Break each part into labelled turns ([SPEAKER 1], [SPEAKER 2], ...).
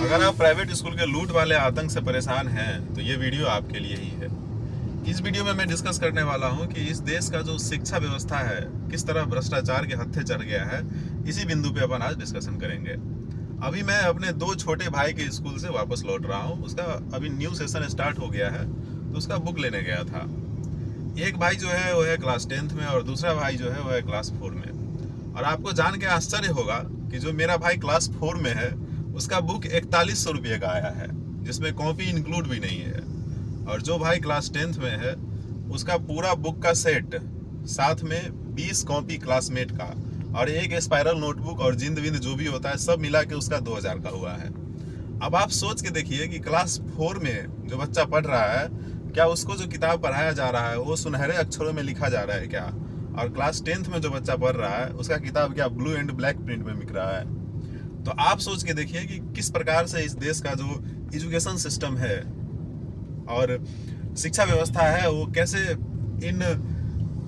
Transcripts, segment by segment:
[SPEAKER 1] अगर आप private school के लूट वाले आतंक से परेशान हैं तो ये वीडियो आपके लिए ही है। इस वीडियो में मैं डिस्कस करने वाला हूं कि इस देश का जो शिक्षा व्यवस्था है किस तरह भ्रष्टाचार के हत्थे चढ़ गया है। इसी बिंदु पे अपन आज डिस्कशन करेंगे। अभी मैं अपने दो छोटे भाई के स्कूल से वापस लौट रहा हूँ। उसका अभी न्यू सेशन स्टार्ट हो गया है तो उसका बुक लेने गया था। एक भाई जो है वो है क्लास 10th में और दूसरा भाई जो है वो है क्लास 4 में। और आपको जान के आश्चर्य होगा कि जो मेरा भाई क्लास 4 में है उसका बुक 4100 रुपये का आया है, जिसमें कॉपी इंक्लूड भी नहीं है। और जो भाई क्लास 10th में है उसका पूरा बुक का सेट, साथ में 20 कॉपी क्लासमेट का और एक स्पाइरल नोटबुक और जिंद विंद जो भी होता है सब मिला के उसका 2000 का हुआ है। अब आप सोच के देखिए कि क्लास 4 में जो बच्चा पढ़ रहा है, क्या उसको जो किताब पढ़ाया जा रहा है वो सुनहरे अक्षरों में लिखा जा रहा है क्या? और क्लास 10th में जो बच्चा पढ़ रहा है उसका किताब क्या ब्लू एंड ब्लैक प्रिंट में बिक रहा है? तो आप सोच के देखिए कि किस प्रकार से इस देश का जो एजुकेशन सिस्टम है और शिक्षा व्यवस्था है वो कैसे इन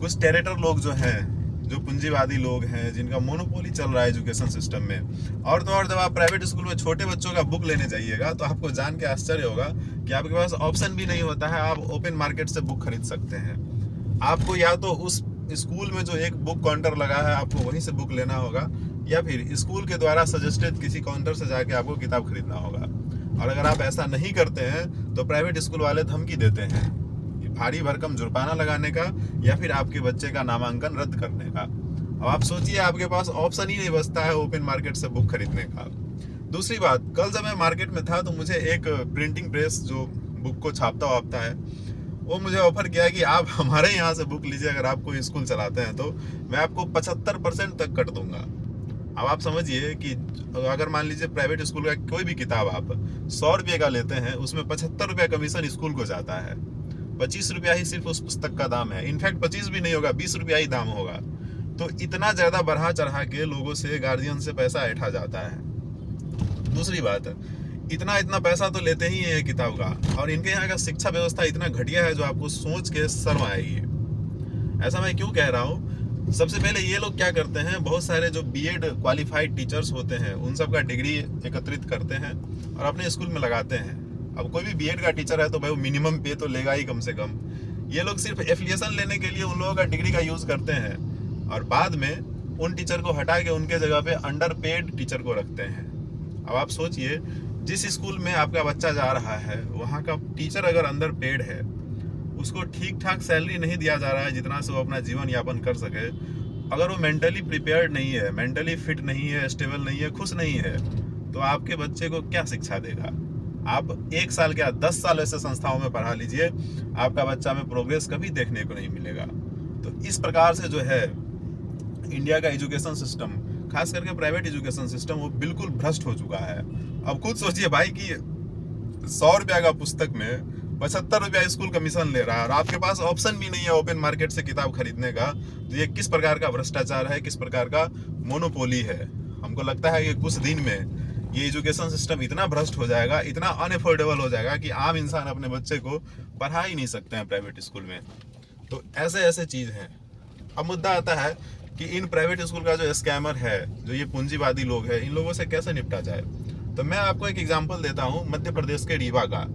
[SPEAKER 1] कुछ टेरेटर लोग जो हैं, जो पूंजीवादी लोग हैं, जिनका मोनोपोली चल रहा है एजुकेशन सिस्टम में। और तो और जब आप प्राइवेट स्कूल में छोटे बच्चों का बुक लेने जाइएगा तो आपको जान के आश्चर्य होगा कि आपके पास ऑप्शन भी नहीं होता है, आप ओपन मार्केट से बुक खरीद सकते हैं। आपको या तो उस स्कूल में जो एक बुक काउंटर लगा है आपको वहीं से बुक लेना होगा, या फिर स्कूल के द्वारा सजेस्टेड किसी काउंटर से जाके आपको किताब खरीदना होगा। और अगर आप ऐसा नहीं करते हैं तो प्राइवेट स्कूल वाले धमकी देते हैं भारी भरकम जुर्माना लगाने का या फिर आपके बच्चे का नामांकन रद्द करने का। अब आप सोचिए आपके पास ऑप्शन ही नहीं बचता है ओपन मार्केट से बुक खरीदने का। दूसरी बात, कल जब मैं मार्केट में था तो मुझे एक प्रिंटिंग प्रेस जो बुक को छापता वापता है वो मुझे ऑफर किया कि आप हमारे यहाँ से बुक लीजिए, अगर आप कोई स्कूल चलाते हैं तो मैं आपको 75% तक कट दूंगा। अब आप समझिए कि अगर मान लीजिए प्राइवेट स्कूल का कोई भी किताब आप 100 रुपये का लेते हैं, उसमें 75 रुपये कमीशन स्कूल को जाता है। 25 रुपया ही सिर्फ उस पुस्तक का दाम है। इनफैक्ट 25 भी नहीं होगा, 20 रुपया ही दाम होगा। तो इतना ज़्यादा बढ़ा चढ़ा के लोगों से, गार्जियन से पैसा ऐंठा जाता है। दूसरी बात, इतना पैसा तो लेते ही है किताब का, और इनके यहाँ का शिक्षा व्यवस्था इतना घटिया है जो आपको सोच के शर्म आएगी। ऐसा मैं क्यों कह रहा हूँ? सबसे पहले ये लोग क्या करते हैं, बहुत सारे जो बीएड क्वालिफाइड टीचर्स होते हैं उन सब का डिग्री एकत्रित करते हैं और अपने स्कूल में लगाते हैं। अब कोई भी बीएड का टीचर है तो भाई वो मिनिमम पे तो लेगा ही कम से कम। ये लोग सिर्फ एफिलिएशन लेने के लिए उन लोगों का डिग्री का यूज़ करते हैं और बाद में उन टीचर को हटा के उनके जगह पे अंडर पेड टीचर को रखते हैं। अब आप सोचिए, जिस स्कूल में आपका बच्चा जा रहा है वहाँ का टीचर अगर अंडर पेड है, उसको ठीक ठाक सैलरी नहीं दिया जा रहा है जितना से वो अपना जीवन यापन कर सके, अगर वो मेंटली प्रिपेयर्ड नहीं है, मेंटली फिट नहीं है, स्टेबल नहीं है, खुश नहीं है, तो आपके बच्चे को क्या शिक्षा देगा? आप 1 साल क्या 10 साल ऐसे संस्थाओं में पढ़ा लीजिए, आपका बच्चा में प्रोग्रेस कभी देखने को नहीं मिलेगा। तो इस प्रकार से जो है इंडिया का एजुकेशन सिस्टम, खास करके प्राइवेट एजुकेशन सिस्टम, वो बिल्कुल भ्रष्ट हो चुका है। अब खुद सोचिए भाई कि 100 रुपया का पुस्तक में 75 रुपया स्कूल कमीशन ले रहा है और आपके पास ऑप्शन भी नहीं है ओपन मार्केट से किताब खरीदने का। तो ये किस प्रकार का भ्रष्टाचार है, किस प्रकार का मोनोपोली है? हमको लगता है कि कुछ दिन में ये एजुकेशन सिस्टम इतना भ्रष्ट हो जाएगा, इतना अनएफोर्डेबल हो जाएगा कि आम इंसान अपने बच्चे को पढ़ा ही नहीं सकते हैं प्राइवेट स्कूल में। तो ऐसे चीज़ हैं। अब मुद्दा आता है कि इन प्राइवेट स्कूल का जो स्कैमर है, जो ये पूंजीवादी लोग हैं, इन लोगों से कैसे निपटा जाए। तो मैं आपको एक एग्जांपल देता हूँ मध्य प्रदेश के रीवा का।